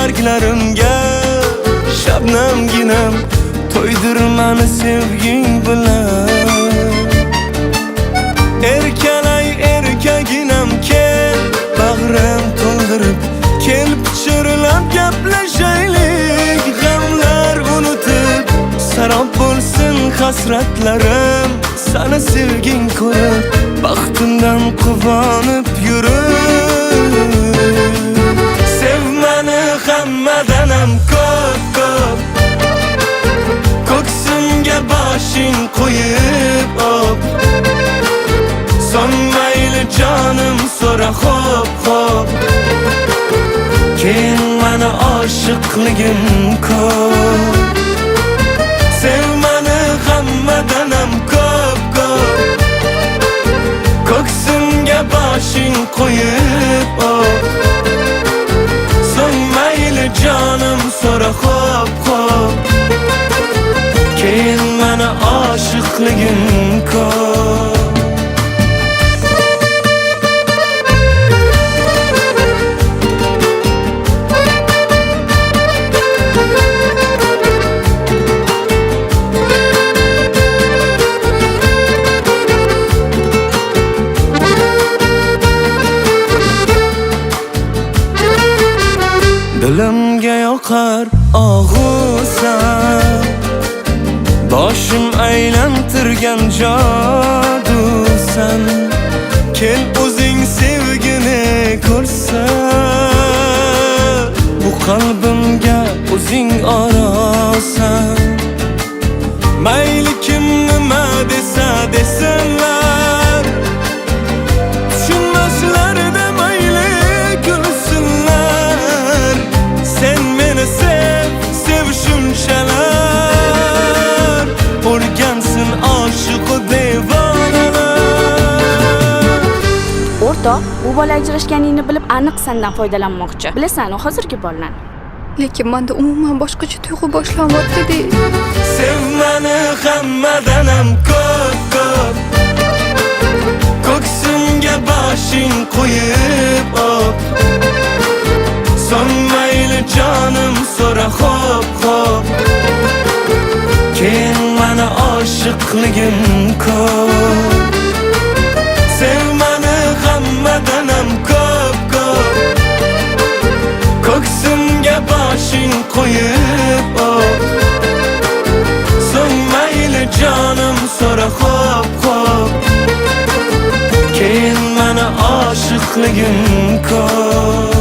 barglarimga shabnamginam to'ydir mani sevging bilan. Erkalay erkaginam kel, bag'rim to'ldirib kel, pichirlab gaplashaylik. G'amlar unutib sarob bo'lsin hasratlarim, sana sevging ko'rib baxtimdan quvonib yurib. Sev mani hammadanam ko'p, ko'ksimga boshing qo'yib op. So'ng mayli jonim so'ra xo'p, keyin mani oshiqligim ko'p. Sev mani hammadanam ko'p, ko'ksimga boshing qo'yib op. So'ng mayli jonim so'ra xo'p, keyin mani oshiqligim ko'p. Dilimga yoqar og'usan, boshim aylantirgan jodusan. Kel o'zing sevgini ko'rsan, bu qalbimga o'zing orosan. Mayli kim nima desa desinlar, tushunmaslarida mayli kulsinlar. Sen meni sev shunchalar, o'rgansin oshiqu devonalar. O'rtoq, bu bola ajrashganingni bilib aniq sendan foydalanmoqchi. Bilasan, u hozirgi bolalar. Lekin menda umuman boshqacha tuyg'u boshlanyapti. Sev mani hammadanam ko'p, ko'ksimga boshing qo'yib op. So'ng mayli jonim so'ra xo'p, keyin mani oshiqligim ko'p. Sev mani hammadanam ko'p, ko'ksimga boshing qo'yib op. So'ng mayli jonim so'ra xo'p, keyin mani oshiqligim ko'p.